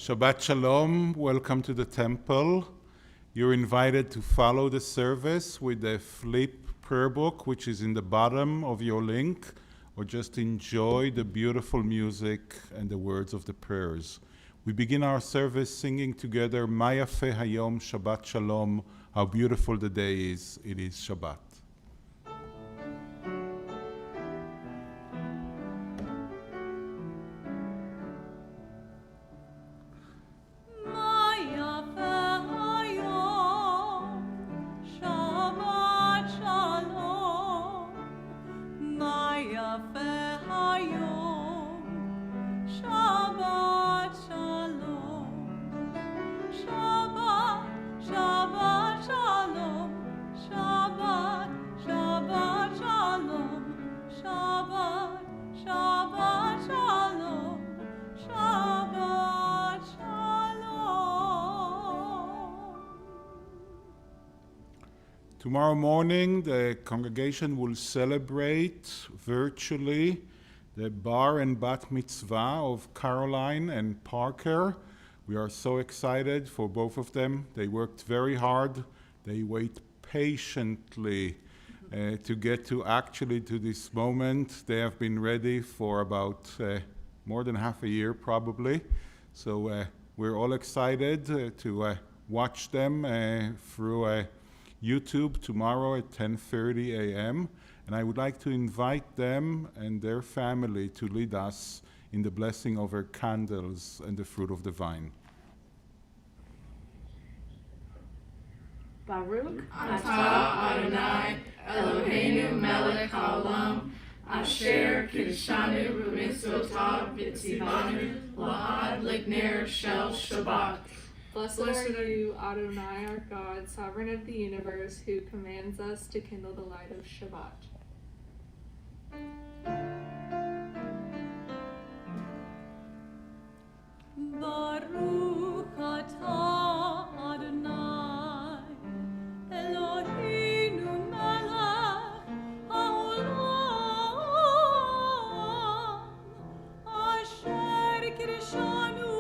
Shabbat Shalom, welcome to the temple. You're invited to follow the service with the flip prayer book, which is in the bottom of your link, or just enjoy the beautiful music and the words of the prayers. We begin our service singing together, Ma Yafeh Hayom Shabbat Shalom, how beautiful the day is, it is Shabbat. Tomorrow morning, the congregation will celebrate virtually the bar and bat mitzvah of Caroline and Parker. We are so excited for both of them. They worked very hard. They wait patiently to get to this moment. They have been ready for about more than half a year probably. So we're all excited to watch them through YouTube tomorrow at 10:30 a.m. And I would like to invite them and their family to lead us in the blessing over candles and the fruit of the vine. Baruch atah Adonai Eloheinu melech haolam asher kiddushanu b'mitzvotav v'tzivanu la'ad l'ner shel Shabbat. Blessed are you, Adonai, our God, sovereign of the universe, who commands us to kindle the light of Shabbat. Baruch atah Adonai, Eloheinu melech haolam, asher kiddushanu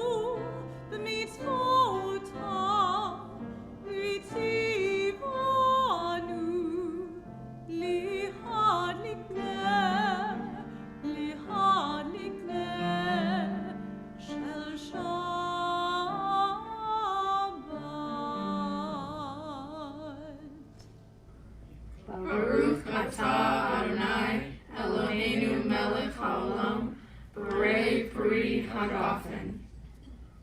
b'mitzvotav. Baruch atah Adonai Eloheinu melech haolam b'rei pri hagafen.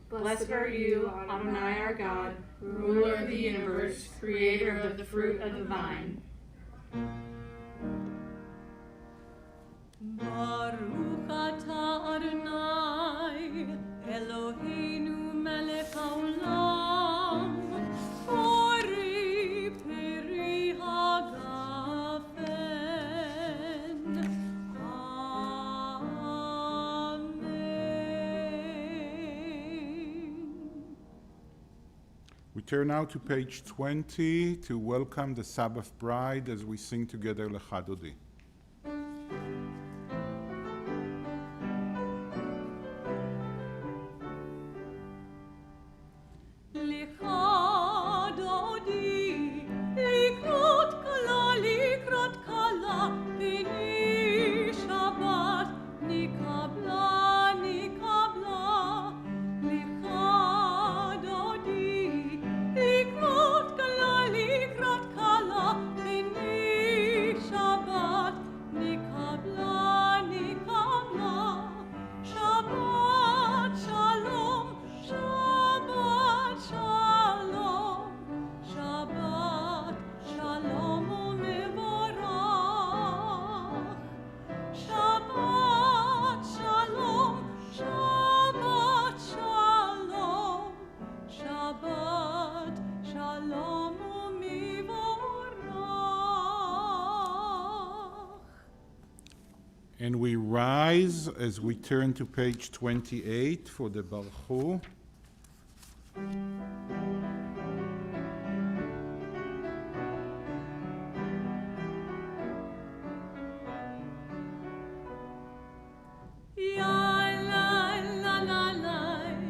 Blessed are you, Adonai our God, ruler of the universe, creator of the fruit of the vine. Baruch atah Adonai Eloheinu melech haolam borei peri hagafen. We turn now to page 20 to welcome the Sabbath bride as we sing together Lecha Dodi. And we rise as we turn to page 28 for the Berlow. Ya la la la la,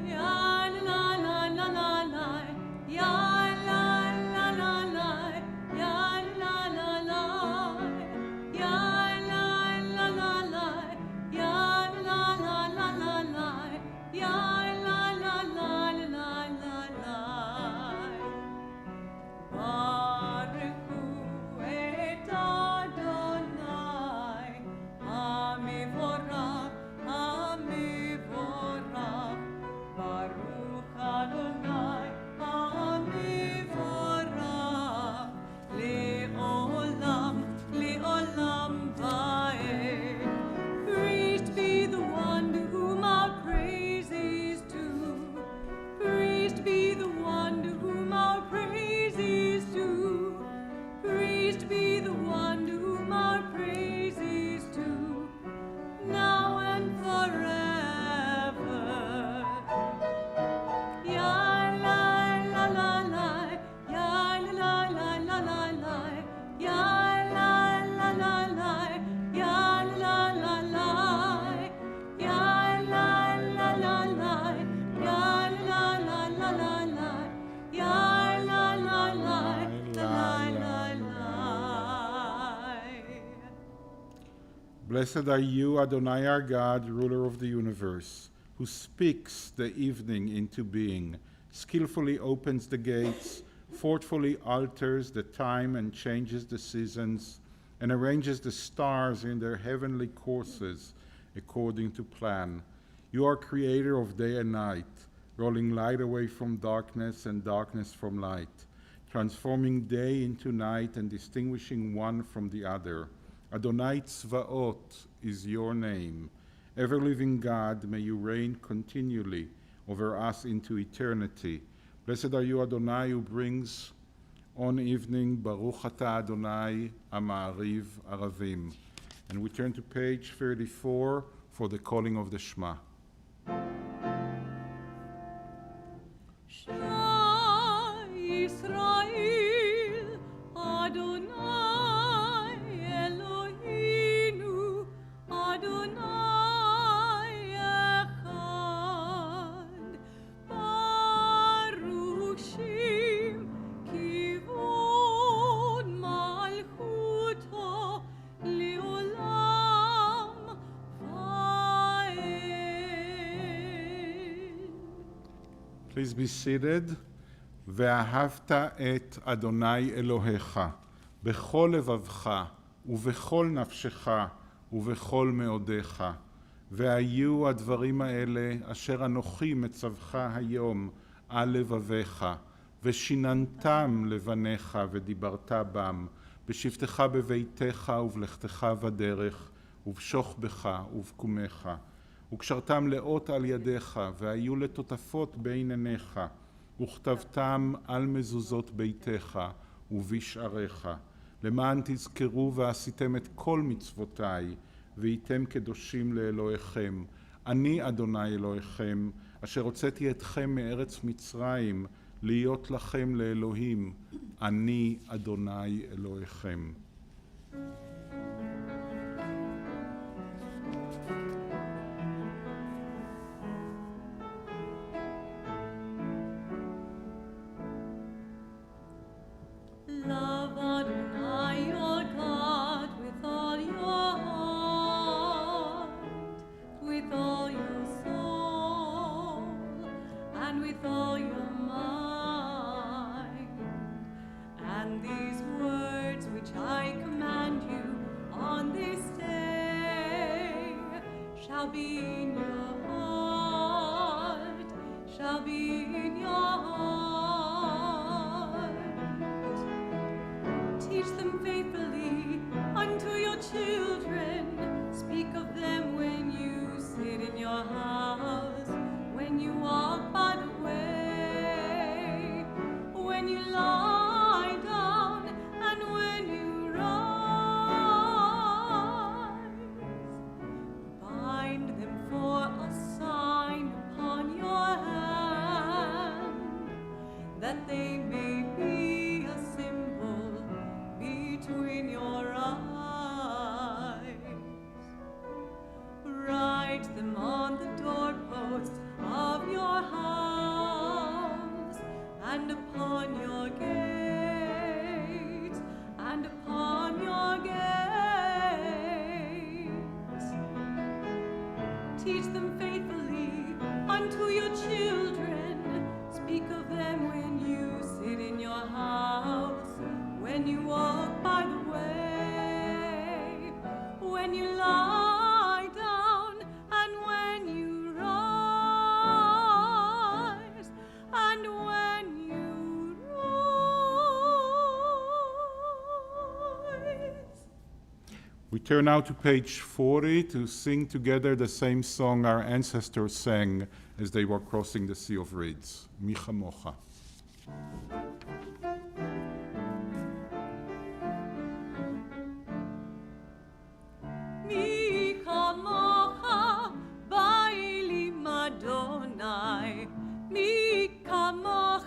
ya la Blessed are you, Adonai our God, ruler of the universe, who speaks the evening into being, skillfully opens the gates, forcefully alters the time and changes the seasons, and arranges the stars in their heavenly courses according to plan. You are creator of day and night, rolling light away from darkness and darkness from light, transforming day into night and distinguishing one from the other. Adonai Tzvaot is your name. Ever-living God, may you reign continually over us into eternity. Blessed are you, Adonai, who brings on evening, Baruch Ata Adonai, Ama'ariv Aravim. And we turn to page 34 for the calling of the Shema. Shema Yisrael, Adonai Eloheinu, Adonai Echad, Baruch Shem Kivod Malchuto Leolam Vaed. Please be seated. ואהבת את אדוני אלוהיך בכל לבבך ובכל נפשך ובכל מאודיך. והיו הדברים האלה אשר אנוכי מצווך היום על לבביך, ושיננתם לבניך ודיברת בם, בשבתך בביתך ובלכתך בדרך, ובשוכבך ובקומך. וקשרתם לאות על ידיך, והיו לטוטפות בין עיניך, וכתבתם על מזוזות ביתך ובשעריך, למען תזכרו ועשיתם את כל מצוותיי, והייתם קדושים לאלוהיכם. אני אדוני אלוהיכם, אשר הוצאתי אתכם מארץ מצרים, להיות לכם לאלוהים. אני אדוני אלוהיכם. Love Adonai your God with all your heart, with all your soul, and with all your mind. And these words which I command you on this day shall be in your heart, shall be in your heart. Teach them faithfully unto your children. Speak of them when you sit in your house, when you walk by the way, when you lie down, and when you rise. Bind them for a sign upon your hand, that they may be a symbol between your eyes. Write them on the doorposts of your house, and upon your gates, and upon your gates. Teach them faithfully unto your children. Speak of them when you sit in your house, when you walk by the way, when you lie down, and when you rise, and when you rise. We turn now to page 40 to sing together the same song our ancestors sang as they were crossing the Sea of Reeds. Mi chamocha. מי כמוך באלים אדוני, מי כמוך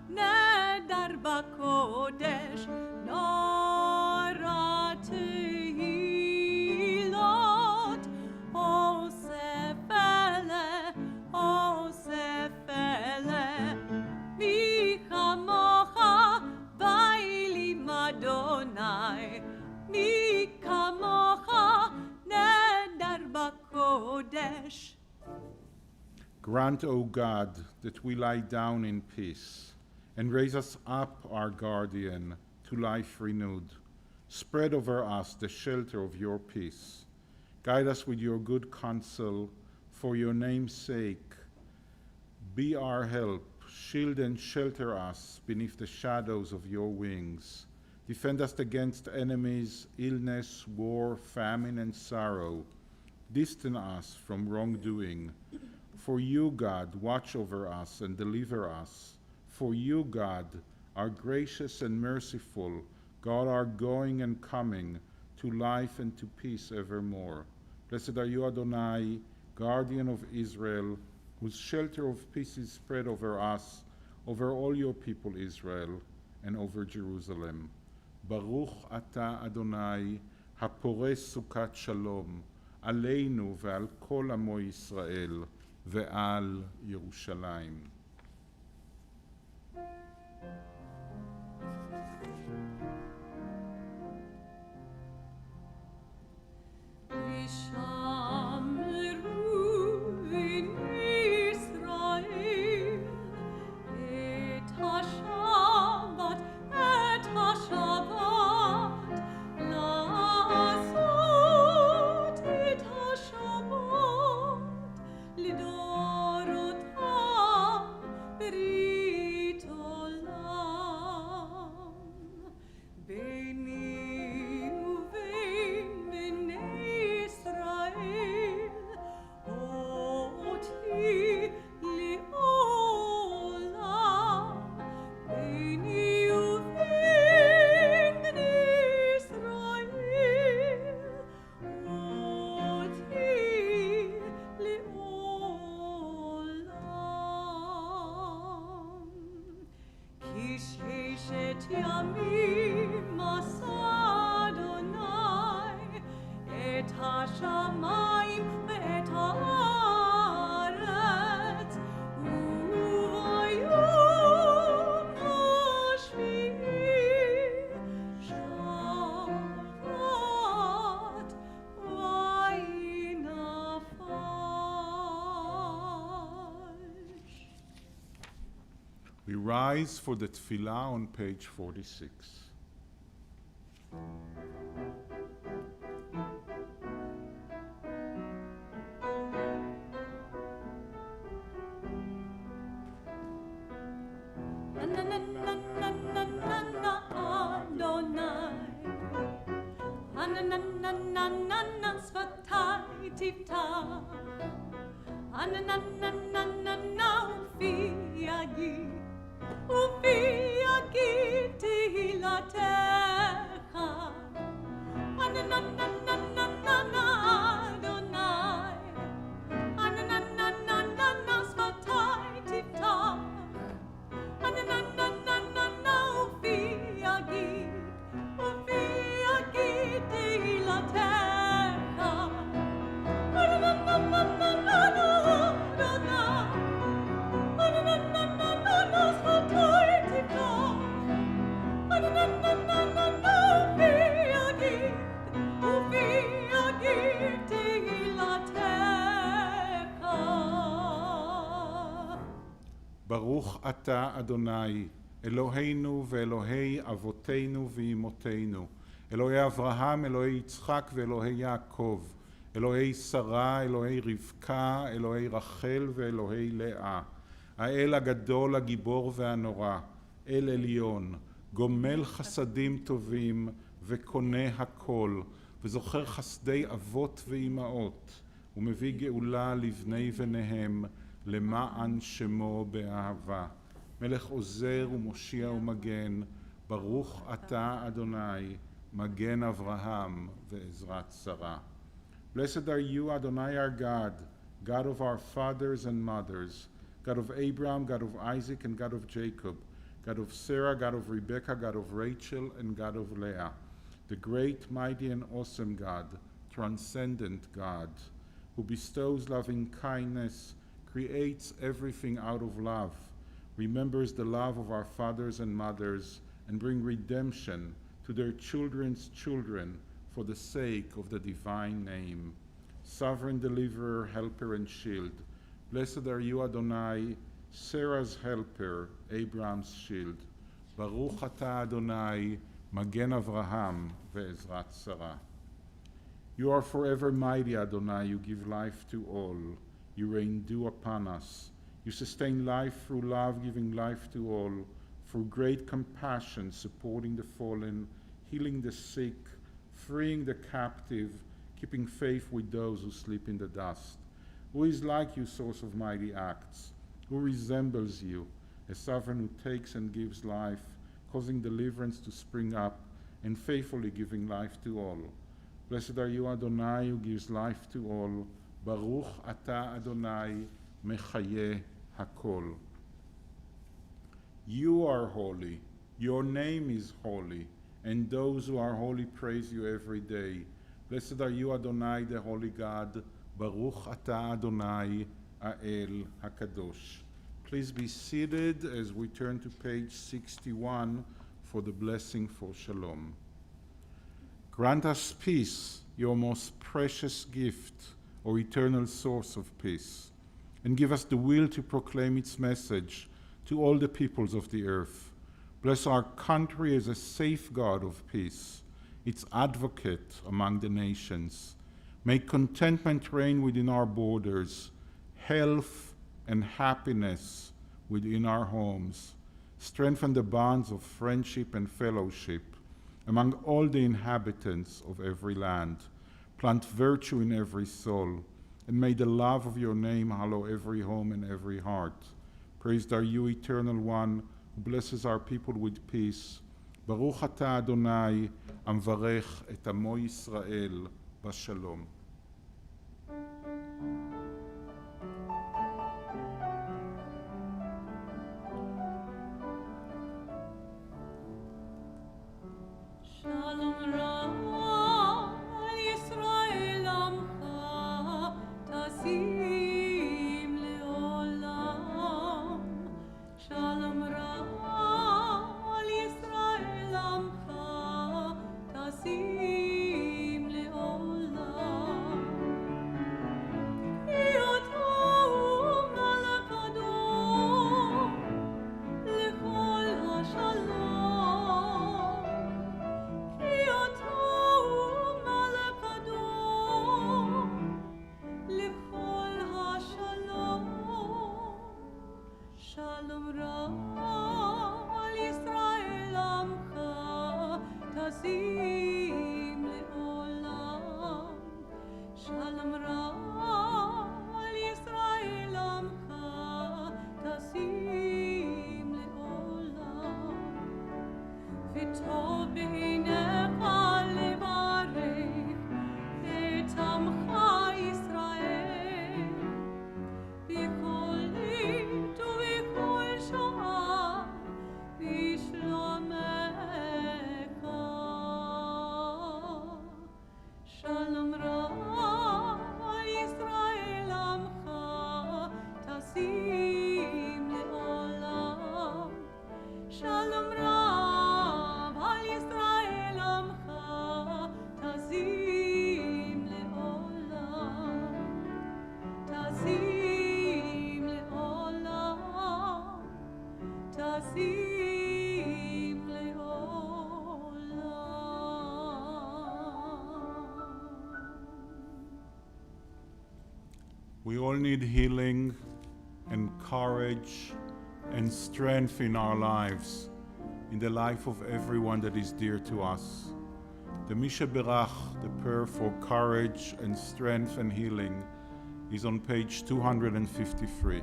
נדר בקודש, נורא תהילות, אוסף אלה, מי כמוך Kodesh. Grant, O God, that we lie down in peace, and raise us up, our guardian, to life renewed. Spread over us the shelter of your peace. Guide us with your good counsel, for your name's sake. Be our help, shield and shelter us beneath the shadows of your wings. Defend us against enemies, illness, war, famine, and sorrow. Distance us from wrongdoing. For you, God, watch over us and deliver us. For you, God, are gracious and merciful, God, our going and coming to life and to peace evermore. Blessed are you, Adonai, guardian of Israel, whose shelter of peace is spread over us, over all your people Israel, and over Jerusalem. Baruch ata Adonai, hapores sukat shalom, aleinu ve'al kol amo Yisrael, ve'al Yerushalayim. We rise for the tefillah on page 46. ברוך אתה אדוני, אלוהינו ואלוהי אבותינו ואמותינו, אלוהי אברהם, אלוהי יצחק ואלוהי יעקב, אלוהי שרה, אלוהי רבקה, אלוהי רחל ואלוהי לאה, האל הגדול, הגיבור והנורא, אל עליון, גומל חסדים טובים וקונה הכל, וזוכר חסדי אבות ואימהות, ומביא גאולה לבני בניהם, למען שמו באהבה. מלך עוזר ומושיע ומגן, ברוך אתה אדוני, מגן אברהם ועזרת שרה. Blessed are you, Adonai our God, God of our fathers and mothers, God of Abraham, God of Isaac, and God of Jacob, God of Sarah, God of Rebekah, God of Rachel, and God of Leah, the great, mighty, and awesome God, transcendent God, who bestows loving kindness, creates everything out of love, remembers the love of our fathers and mothers, and bring redemption to their children's children for the sake of the divine name. sovereign deliverer, helper, and shield. Blessed are you, Adonai, Sarah's helper, Abraham's shield. Baruch atah Adonai, Magen Avraham, ve'ezrat Sarah. You are forever mighty, Adonai. You give life to all. You rain dew upon us. You sustain life through love, giving life to all. Through great compassion, supporting the fallen, healing the sick, freeing the captive, keeping faith with those who sleep in the dust. Who is like you, source of mighty acts? Who resembles you, a sovereign who takes and gives life, causing deliverance to spring up, and faithfully giving life to all? Blessed are you, Adonai, who gives life to all. Baruch atah Adonai, mechayeh hakol. You are holy. Your name is holy, and those who are holy praise you every day. Blessed are you, Adonai, the holy God. Baruch atah Adonai, Ael HaKadosh. Please be seated as we turn to page 61 for the blessing for Shalom. Grant us peace, your most precious gift, or eternal source of peace, and give us the will to proclaim its message to all the peoples of the earth. Bless our country as a safeguard of peace, its advocate among the nations. Make contentment reign within our borders, health and happiness within our homes. Strengthen the bonds of friendship and fellowship among all the inhabitants of every land. Plant virtue in every soul, and may the love of your name hallow every home and every heart. Praised are you, Eternal One, who blesses our people with peace. Baruch atah Adonai, amvarech et amo Yisrael bashalom. Shalom Ra Yisrael Amcha Tasim Leolam. Shalom Ra Yisrael Amcha Tasim Leolam. Yotou Malach Adon Lechol HaShalom. Shalom Ra al Yisrael Amcha Tasim Leolam. Shalom Ra al Yisrael Amcha Tasim Leolam. V'tov b'einecha levarech et Amcha Yisrael b'kol עת ובכל שעה בשלומך. שלום רע על ישראל עמך תשים לעולם. שלום רב על ישראל עמך תשים לעולם. תשים לעולם. תשים לעולם. We all need healing and courage and strength in our lives, in the life of everyone that is dear to us. The Misha Berach, the prayer for courage and strength and healing, is on page 253.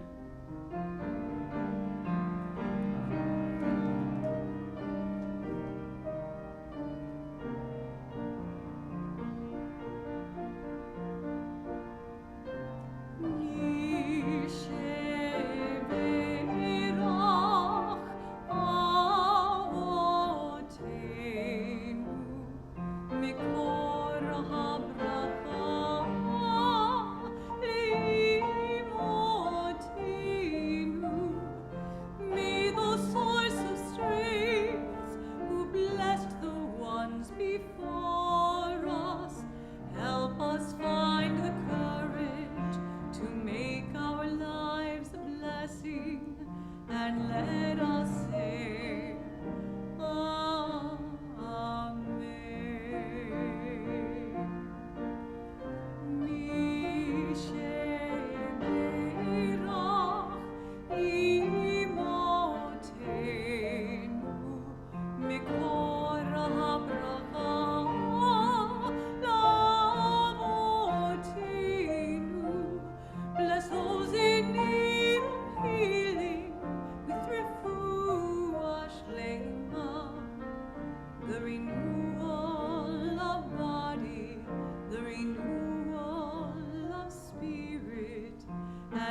מקור הברכה לאמותי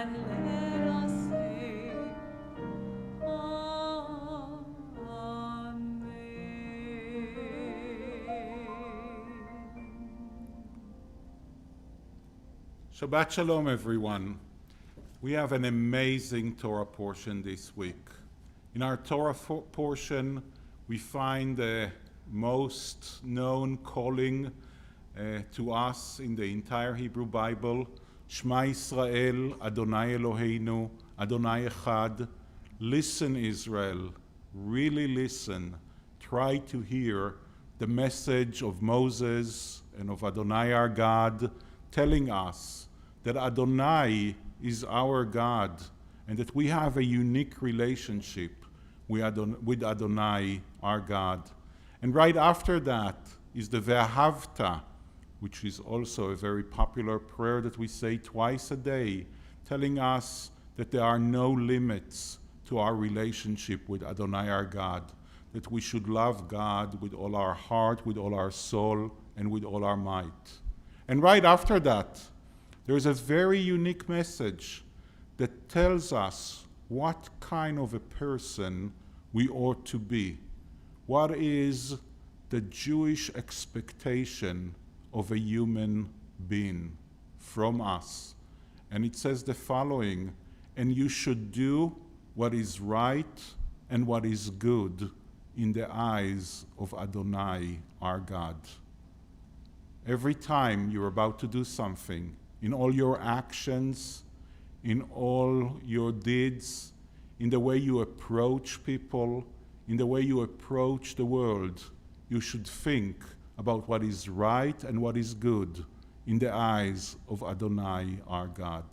and let us say, Amen. Shabbat Shalom, everyone. We have an amazing Torah portion this week. In our Torah portion, we find the most known calling to us in the entire Hebrew Bible, Shema Yisrael, Adonai Eloheinu, Adonai Echad. Listen, Israel, really listen. Try to hear the message of Moses and of Adonai our God, telling us that Adonai is our God and that we have a unique relationship with Adonai our God. And right after that is the Ve'ahavta, which is also a very popular prayer that we say twice a day, telling us that there are no limits to our relationship with Adonai our God, that we should love God with all our heart, with all our soul, and with all our might. And right after that, there's a very unique message that tells us what kind of a person we ought to be. What is the Jewish expectation of a human being from us? And it says the following, and you should do what is right and what is good in the eyes of Adonai, our God. Every time you're about to do something, in all your actions, in all your deeds, in the way you approach people, in the way you approach the world, you should think about what is right and what is good in the eyes of Adonai, our God.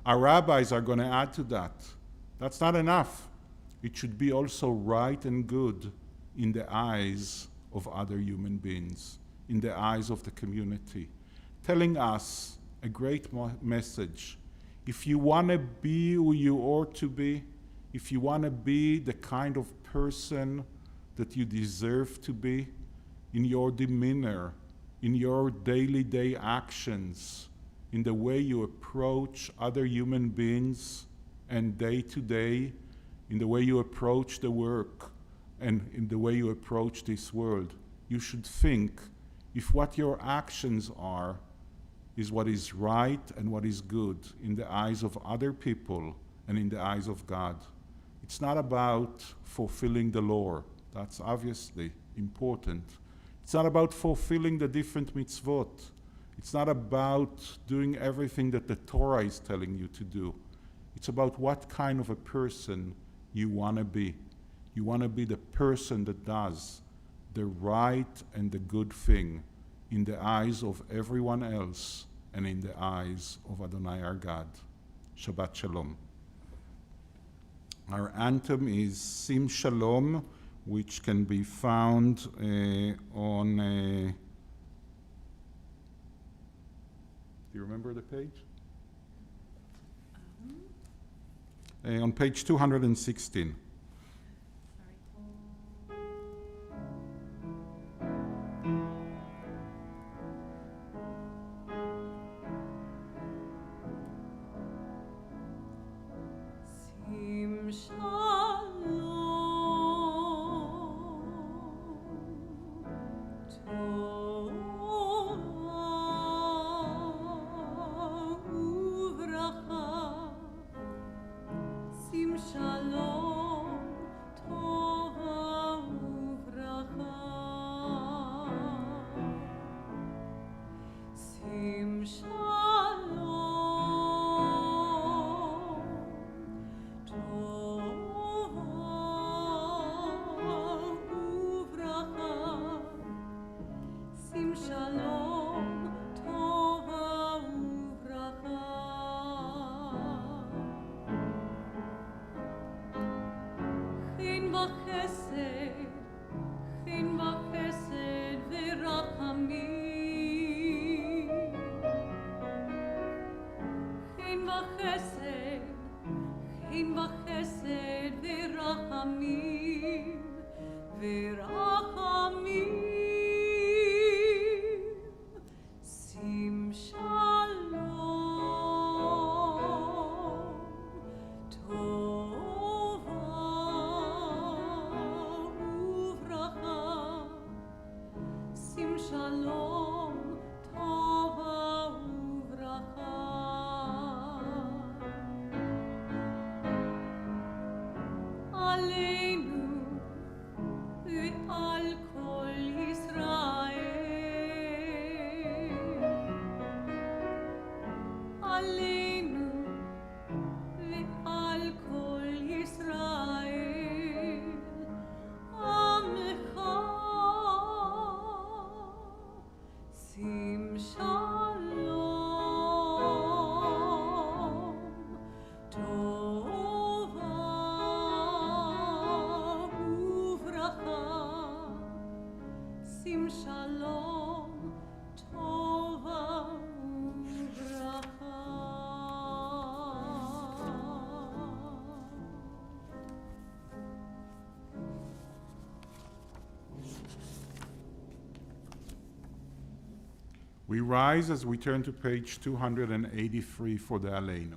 Our rabbis are going to add to that. That's not enough. It should be also right and good in the eyes of other human beings, in the eyes of the community, telling us a great message. If you want to be who you ought to be, if you want to be the kind of person that you deserve to be, in your demeanor, in your day actions, in the way you approach other human beings and day to day, in the way you approach the work and in the way you approach this world, you should think if what your actions are is what is right and what is good in the eyes of other people and in the eyes of God. It's not about fulfilling the law. That's obviously important. It's not about fulfilling the different mitzvot. It's not about doing everything that the Torah is telling you to do. It's about what kind of a person you want to be. You want to be the person that does the right and the good thing in the eyes of everyone else and in the eyes of Adonai our God. Shabbat Shalom. Our anthem is Sim Shalom, which can be found on, do you remember the page? On page 216. Sim Shalom, Tova uvracha. Sim Shalom, Tova uvracha. Sim Shalom, Tova uvracha. Sim Shalom, Tova uvracha. Chin v'chesed v'rachamim. Chin v'chesed v'rachamim. V'rachamim. Sim Shalom. We rise as we turn to page 283 for the Aleinu.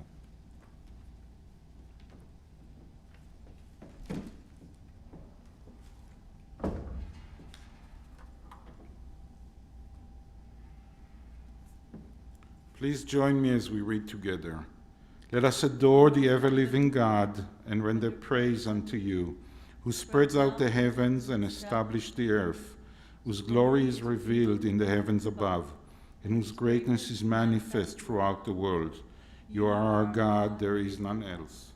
Please join me as we read together. Let us adore the ever-living God and render praise unto you, who spreads out the heavens and established the earth, whose glory is revealed in the heavens above, and whose greatness is manifest throughout the world. You are our God, there is none else.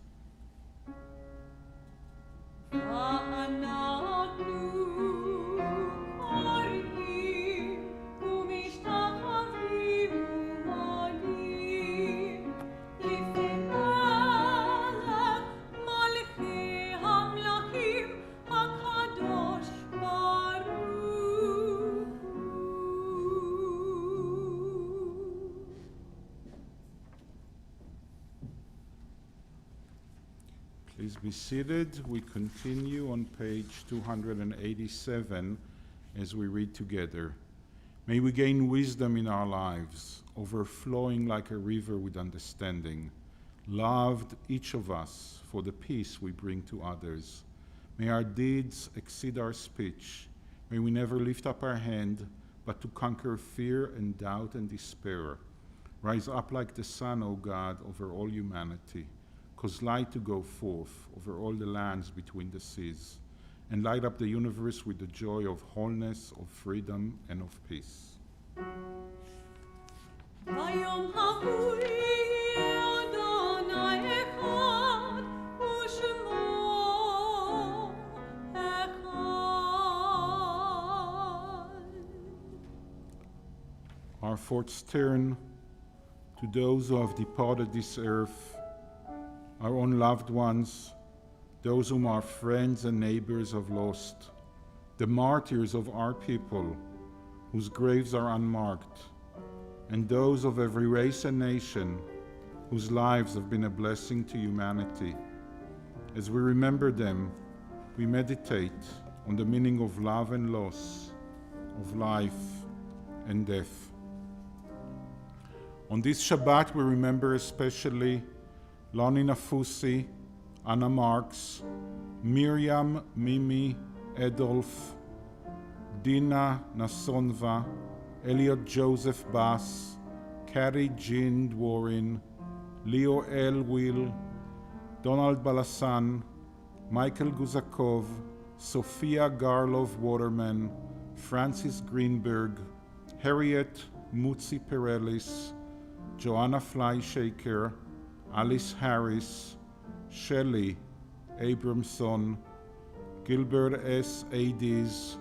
Please be seated. We continue on page 287 as we read together. May we gain wisdom in our lives, overflowing like a river with understanding, loved each of us for the peace we bring to others. May our deeds exceed our speech. May we never lift up our hand, but to conquer fear and doubt and despair. Rise up like the sun, O God, over all humanity. Cause light to go forth over all the lands between the seas, and light up the universe with the joy of wholeness, of freedom, and of peace. Our thoughts turn to those who have departed this earth, our own loved ones, those whom our friends and neighbors have lost, the martyrs of our people, whose graves are unmarked, and those of every race and nation, whose lives have been a blessing to humanity. As we remember them, we meditate on the meaning of love and loss, of life and death. On this Shabbat, we remember especially Lonnie Nafusi, Anna Marks, Miriam, Mimi, Adolf, Dina Nasonva, Elliot Joseph Bass, Carrie Jean Dworin, Leo L. Will, Donald Balasan, Michael Guzakov, Sophia Garlov Waterman, Francis Greenberg, Harriet Mutzi Perelis, Joanna Flyshaker, Alice Harris, Shelley Abramson, Gilbert S. Ades,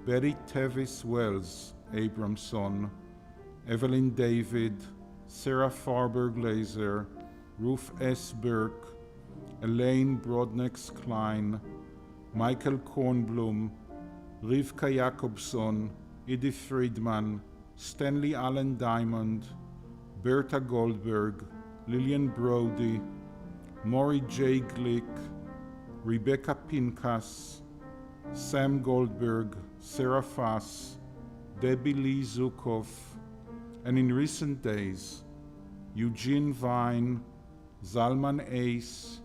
Betty Tevis Wells Abramson, Evelyn David, Sarah Farber Glazer, Ruth S. Burke, Elaine Brodnex Klein, Michael Kornblum, Rivka Jacobson, Edith Friedman, Stanley Allen Diamond, Berta Goldberg, Lillian Brody, Maury J. Glick, Rebecca Pincus, Sam Goldberg, Sarah Fass, Debbie Lee Zukov, and in recent days, Eugene Vine, Zalman Ace,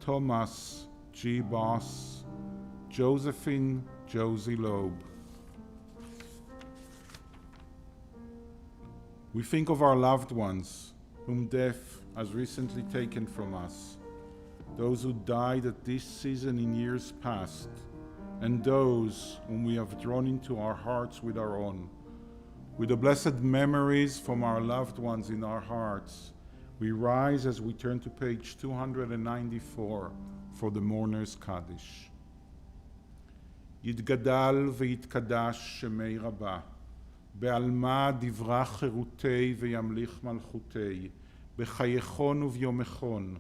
Thomas G. Boss, Josephine Josie Loeb. We think of our loved ones, whom death has recently taken from us, those who died at this season in years past, and those whom we have drawn into our hearts with our own. With the blessed memories from our loved ones in our hearts, we rise as we turn to page 294 for the Mourner's Kaddish. יתגדל ויתקדש שמי רבה, בעלמא דברה חירותי וימליך מלכותי, בחייכון וביומכון,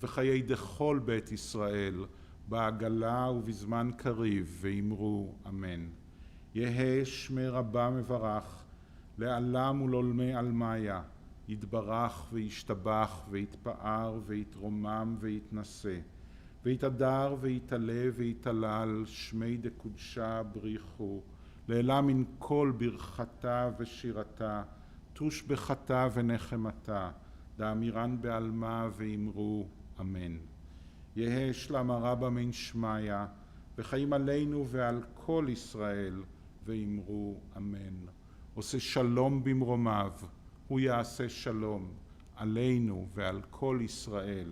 וחיי דכל בית ישראל, בעגלה ובזמן קריב, ואמרו אמן. יהא שמי רבה מברך, לעלם ולעולמי עלמיה, יתברך וישתבח ויתפאר ויתרומם ויתנשא, ויתהדר ויתעלה ויתהלל, שמי דקודשה בריחו, לעילה מן כל ברכתה ושירתה, תושבחתה ונחמתה, דאמירן בעלמה ואמרו אמן. יהא שלמה רבא מן שמיא, וחיים עלינו ועל כל ישראל, ואמרו אמן. עושה שלום במרומיו, הוא יעשה שלום עלינו ועל כל ישראל,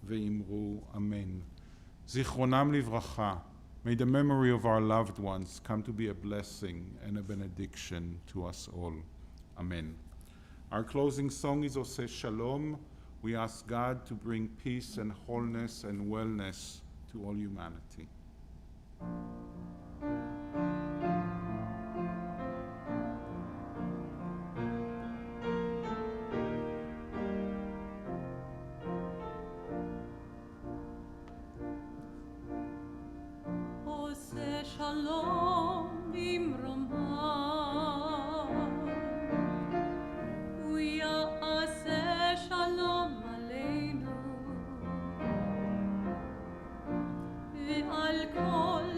ואמרו אמן. זיכרונם לברכה. May the memory of our loved ones come to be a blessing and a benediction to us all. Amen. Our closing song is Oseh Shalom. We ask God to bring peace and wholeness and wellness to all humanity. Oseh Shalom bimromav, Ya'aseh Shalom aleinu, ve'al kol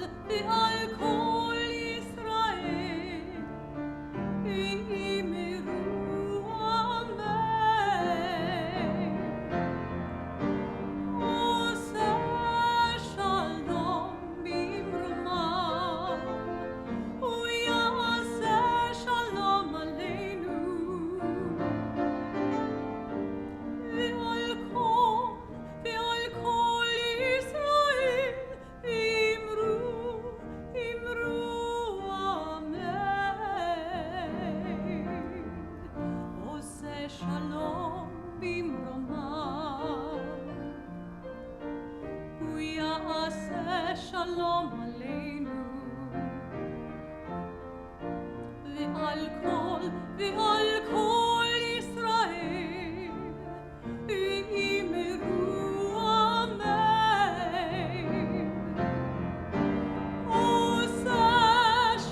Yisrael, v'imiru amen. Oseh Shalom bimromav, Ya'aseh Shalom aleinu, ve'al kol Yisrael, v'imru amen. Oseh Shalom bimromav, Ya'aseh Shalom aleinu, ve'al kol Yisrael, v'imiru amen. Oseh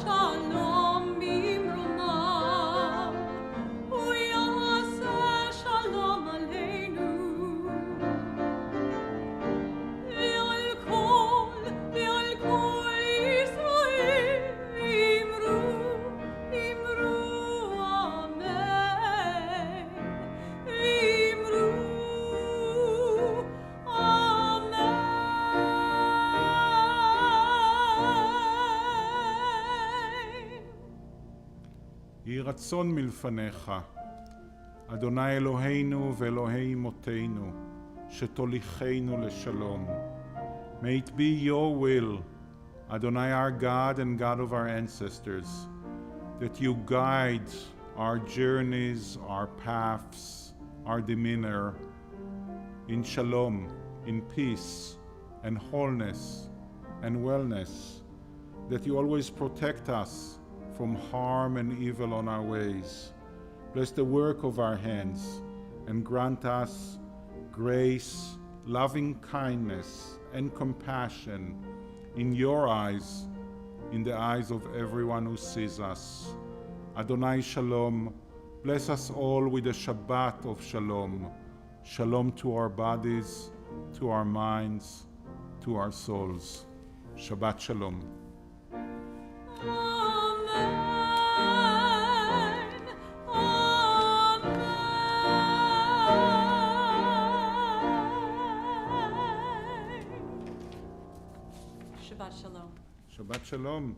Shalom bimromav, Ya'aseh Shalom aleinu, ve'al kol Yisrael, v'imru amen, v'imru amen. יהי רצון מלפניך, אדוני אלוהינו ואלוהי אמותינו, שתוליכנו לשלום. May it be your will, Adonai our God and God of our ancestors, that you guide our journeys, our paths, our demeanor in shalom, in peace and wholeness and wellness, that you always protect us from harm and evil on our ways. Bless the work of our hands and grant us grace, loving kindness, and compassion in your eyes, in the eyes of everyone who sees us. Adonai Shalom, bless us all with a Shabbat of Shalom. Shalom to our bodies, to our minds, to our souls. Shabbat Shalom. Amen. Amen. Shabbat Shalom. Shabbat Shalom.